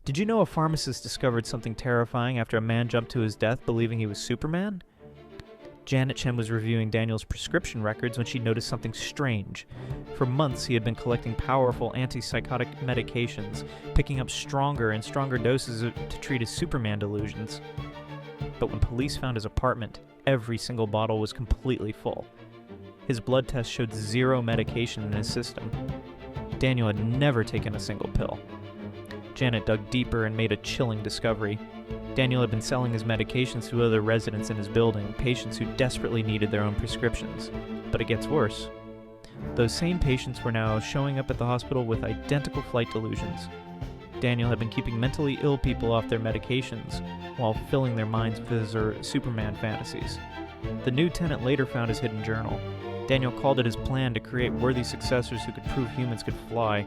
Did you know a pharmacist discovered something terrifying after a man jumped to his death believing he was Superman? Janet Chen was reviewing Daniel's prescription records when she noticed something strange. For months, he had been collecting powerful antipsychotic medications, picking up stronger and stronger doses to treat his Superman delusions. But when police found his apartment, every single bottle was completely full. His blood test showed 0 medication in his system. Daniel had never taken a single pill. Janet dug deeper and made a chilling discovery. Daniel had been selling his medications to other residents in his building, patients who desperately needed their own prescriptions. But it gets worse. Those same patients were now showing up at the hospital with identical flight delusions. Daniel had been keeping mentally ill people off their medications while filling their minds with his Superman fantasies. The new tenant later found his hidden journal. Daniel called it his plan to create worthy successors who could prove humans could fly.